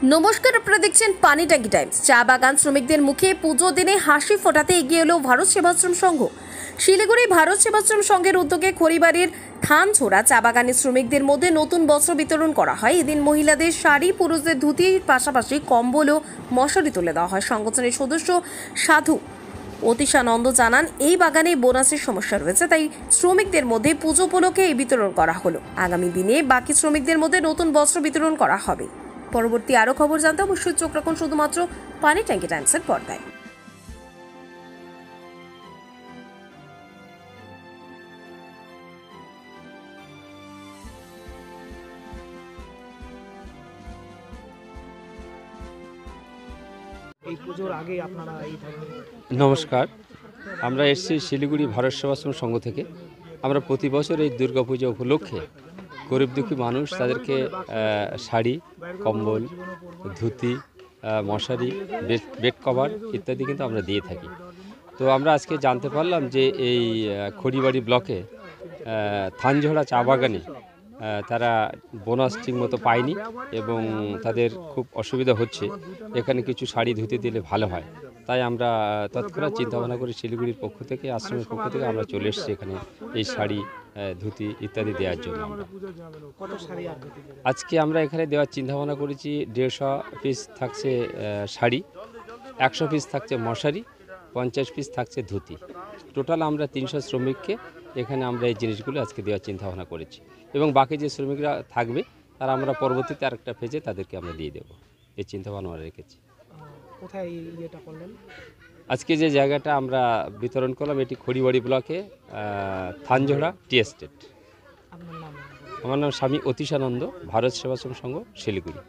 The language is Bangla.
নমস্কার, আপনারা দেখছেন পানি ট্যাঙ্কি টাইমস। চা বাগান শ্রমিকদের মুখে পুজো দিনে হাসি ফোটাতে এগিয়ে এলো ভারত সেবাশ্রম সংঘ। শিলিগুড়ি ভারত সেবাশ্রম সংঘের উদ্যোগে খড়িবাড়ির থানছোড়া চা বাগানের শ্রমিকদের মধ্যে নতুন বস্ত্র বিতরণ করা হয়। এদিন মহিলাদের শাড়ি, পুরুষদের ধুতির পাশাপাশি কম্বল ও মশারি তুলে দেওয়া হয়। সংগঠনের সদস্য সাধু অতীশানন্দ জানান, এই বাগানে বোনাসের সমস্যা রয়েছে, তাই শ্রমিকদের মধ্যে পুজো উপলক্ষে এই বিতরণ করা হলো। আগামী দিনে বাকি শ্রমিকদের মধ্যে নতুন বস্ত্র বিতরণ করা হবে। পরবর্তী আরো খবর জানতে অবশ্যই চোখ রাখুন শুধুমাত্র পানি ট্যাঙ্কি টাইমসের পর্দায়। নমস্কার, আমরা এসেছি শিলিগুড়ি ভারত সেবাশ্রম সংঘ থেকে। আমরা প্রতি বছর এই দুর্গাপূজা উপলক্ষে গরিব দুঃখী মানুষ তাদেরকে শাড়ি, কম্বল, ধুতি, মশারি, বেড কভার ইত্যাদি কিন্তু আমরা দিয়ে থাকি। তো আমরা আজকে জানতে পারলাম যে এই খড়িবাড়ি ব্লকে থানঝোড়া চা বাগানে তারা বোনাস ঠিকমতো পায়নি এবং তাদের খুব অসুবিধা হচ্ছে। এখানে কিছু শাড়ি ধুতি দিলে ভালো হয়, তাই আমরা তৎক্ষণাৎ চিন্তাভাবনা করি শিলিগুড়ির পক্ষ থেকে, আশ্রমের পক্ষ থেকে আমরা চলে এসেছি এখানে এই শাড়ি, ধুতি ইত্যাদি দেওয়ার জন্য। আজকে আমরা এখানে দেওয়ার চিন্তাভাবনা করেছি। 150 পিস থাকছে শাড়ি, 100 পিস থাকছে মশারি, 50 পিস থাকছে ধুতি। টোটাল আমরা 300 শ্রমিককে এখানে আমরা এই জিনিসগুলো আজকে দেওয়ার চিন্তাভাবনা করেছি এবং বাকি যে শ্রমিকরা থাকবে তারা আমরা পরবর্তীতে আরেকটা ফেজে তাদেরকে আমরা দিয়ে দেবো, এই চিন্তাভাবনা আমরা রেখেছি। কোথায় এটা করলেন? আজকে যে জায়গাটা আমরা বিতরণ করলাম এটি খড়িবাড়ি ব্লকে থানঝোড়া টি এস্টেট। আপনার নাম? আমার নাম স্বামী অতীশানন্দ, ভারত সেবাশ্রম সংঘ, শিলিগুড়ি।